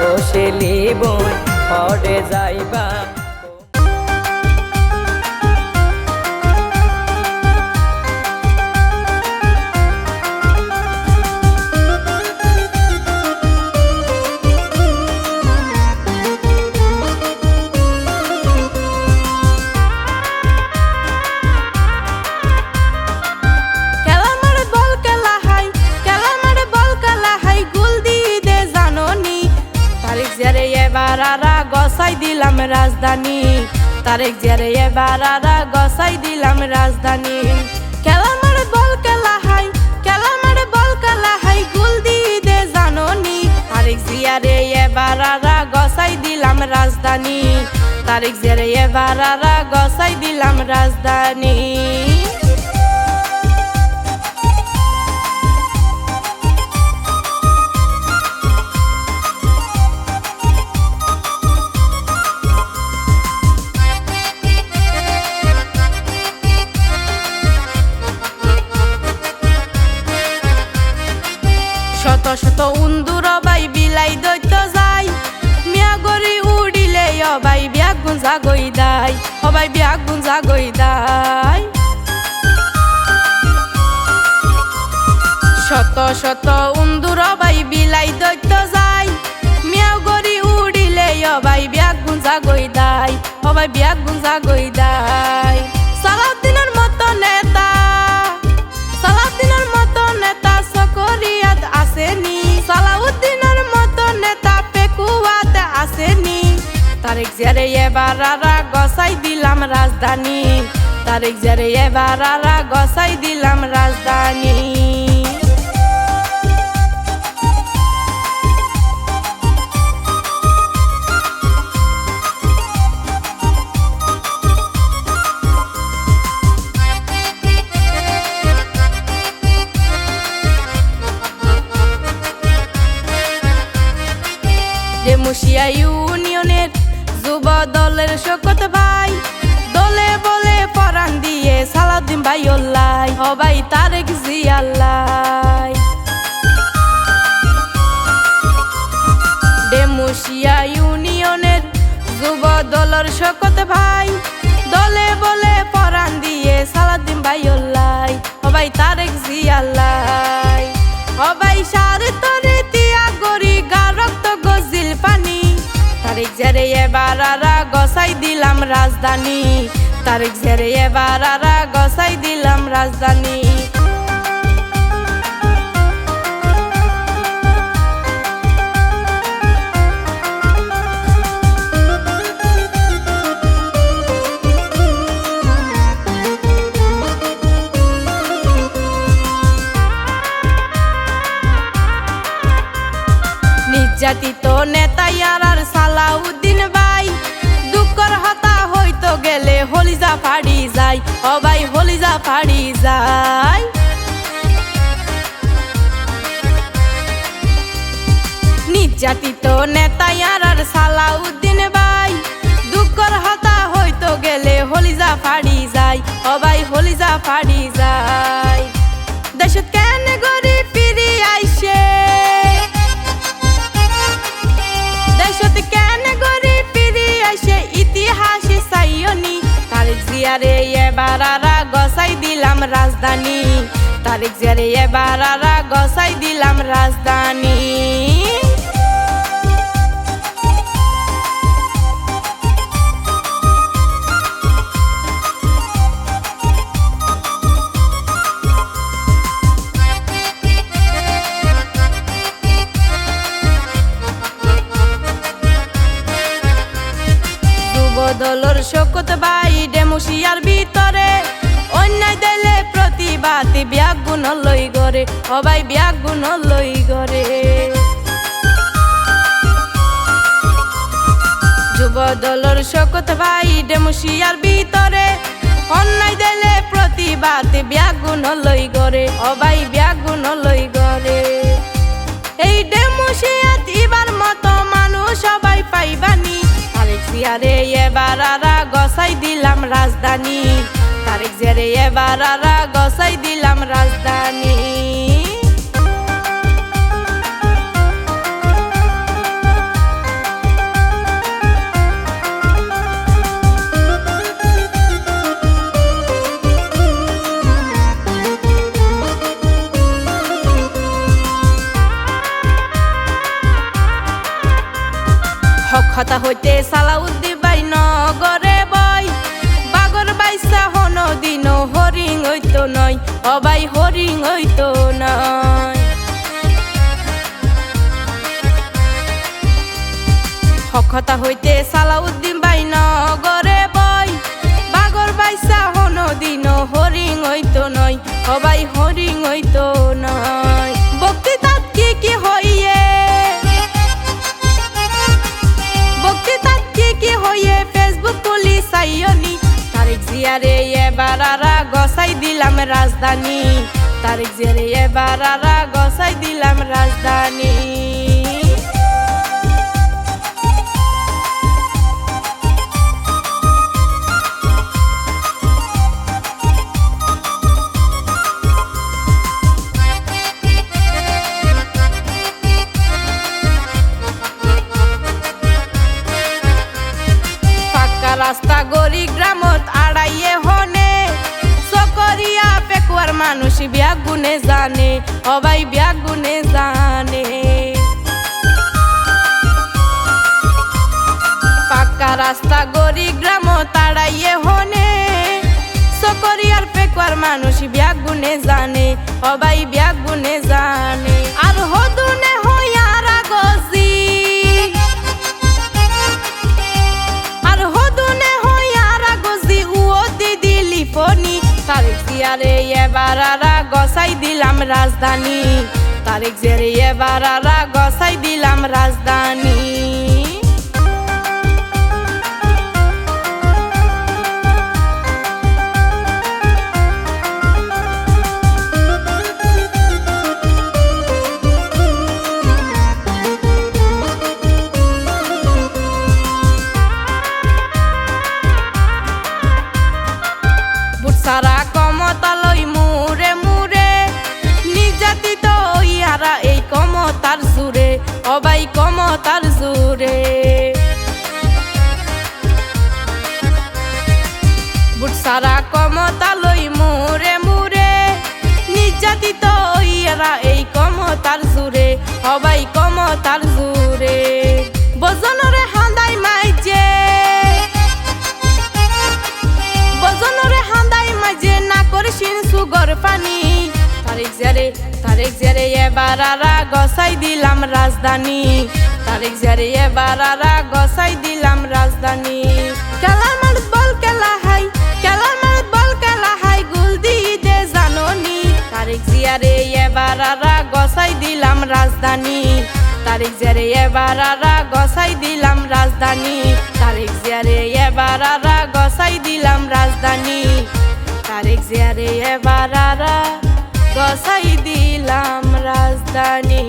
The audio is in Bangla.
ও শিলি বোন পরে যাইবা গসাই দিলাম রাজধানী তারেক জিয়ারে এবার আরা গসাই দিলাম রাজধানী খেলা মারে বল খেলা হাই গুল দিয়ে দে জাননি তারেক জিয়ারে এবার আরা গসাই দিলাম রাজধানী তারেক জিয়ারে এবার আরা গসাই দিলাম রাজধানী শত শত উন্দুর অবাই বিলাই দৈত্য যাই মিয়া গরি উড়িলে অবাই বিয়াক গুঞ্জা গই দাই অবাই বিয়াক গুঞ্জা গই দাই শত শত উন্দুর অবাই বিলাই দৈত্য যাই মিয়া গরি উড়িলে অবাই বিয়াক গুঞ্জা গই দাই অবাই বিয়াক গুঞ্জা গই দাই সালাউদ্দিনের মতো নেতা সকরিয়াত আসেনি সালাউদ্দিনের মতো নেতা পেকুয়াত আসেনি তারেক জিয়ারে এবার আরা গসাই দিলাম রাজধানী তারেক জিয়ারে এবার আরা গসাই দিলাম রাজধানী মুশিয়া ইউনিয়নের যুব দলের শকত ভাই দলে বলে পরাণ দিয়ে সালাউদ্দিন ভাই ওল্লাই হবাই তারেক জিয়াল্লাই মুশিয়া ইউনিয়নের যুব দলের শকত ভাই দলে বলে পরাণ দিয়ে সালাউদ্দিন ভাই ওল্লাই হবাই তারেক জিয়াল্লাই হবাই স্বার্থ নীতি আগরি গা রক্ত গজিল পানি তারেক জিয়ারে এবার আরা গসাই দিলাম রাজধানী তারেক জিয়ারে এবার আরা গসাই দিলাম রাজধানী নির্যাতিত নেতা ইয়ারার সালাউদ্দিন ভাই দুঃখর হতা হইতো গেলে হলিজা ফাড়ি যায় অবাই হলিজা ফাড়ি যায় নির্যাতিত নেতা ইয়ারার সালাউদ্দিন ভাই দুঃখর হতা হইতো গেলে হলিজা ফাড়ি যায় অবাই হলিজা ফাড়ি যায় দেশত কেন গরি ফিরি আইসে ইতিহাসে সাইয়নি তারেক জিয়ারে এবার আরা গসাই দিলাম রাজধানী তারেক জিয়ারে এবার আরা গসাই দিলাম রাজধানী দলর শকত ভাই ডেমুশিয়ার ভিতরে অন্যায় দিলে প্রতিবাদ বিয়াক গুণ লই গরে হবাই বিয়াক গুণ লই গরে যুব দলর শকত ভাই ডেমুশিয়ার ভিতরে অন্যায় দিলে প্রতিবাদ বিয়াক গুণ লই গরে হবাই বিয়াক গুণ লই গরে এই ডেমুশিয়াত এবার মতো মানুষ সবাই পাইবানি তারেক জিয়ারে এবার আরা গসাই দিলাম রাজধানী তারেক জিয়ারে এবার আরা গসাই দিলাম রাজধানী হকতা হইতে সালাউদ্দিন বাই নগরে বই বাগর বাইসা হন দিন হরিং হইতো নয় অবাই হরিং হইতো নয় হকতা হইতে সালাউদ্দিন বাই নগরে বই বাগর বাইসা হন দিন হরিং হইতো নয় অবাই হরিং হইতো নয় বক্তৃতাত কি হইয়ে ফেসবুক তুলি সাইয়নি তারেক জিয়ারে এবার গসাই দিলাম রাজধানী তারেক জিয়ারে এবার গসাই দিলাম রাজধানী রাস্তা গরি গ্রামত আড়াইয়ে হনে সকরিয়া পেকুয়ার মানুষ বিয়া গুনে জানে অবাই বিয়া গুনে জানে পাক্কা রাস্তা গরি গ্রামত আড়াইয়ে হনে সকরিয়ার পেকুয়ার মানুষ বিয়া গুনে জানে অবাই বিয়া গুনে জানে আর হদুনে হইয়ারা গজি তারেক জিয়ারে এবার গসাই দিলাম রাজধানী তারেক জিয়ারে এবার গসাই দিলাম রাজধানী সারা ক্ষমতা লই মুরে মুরে নির্যাতিত ইহারা এই ক্ষমতার জুড়ে অবাই ক্ষমতার জুড়ে বুট সারা ক্ষমতা লই মুরে মুরে নির্যাতিত ইহারা এই ক্ষমতার জুড়ে অবাই ক্ষমতার জুড়ে বজনরে হান্দাই মাইজে সুগর পানি তারেক জিয়ারে এবার গসাই দিলাম রাজধানী তারেক জিয়ারে এবার গসাই দিলাম রাজধানী খেলার মাঠ বল খেলা হাই গুল দিয়ে দে জাননি তারেক জিয়ারে এবার গসাই দিলাম রাজধানী তারেক জিয়ারে এবার গসাই দিলাম রাজধানী তারেক জিয়ারে এবার গসাই দিলাম রাজধানী তারেক জিয়ারে এবার গসাই দিলাম রাজধানী।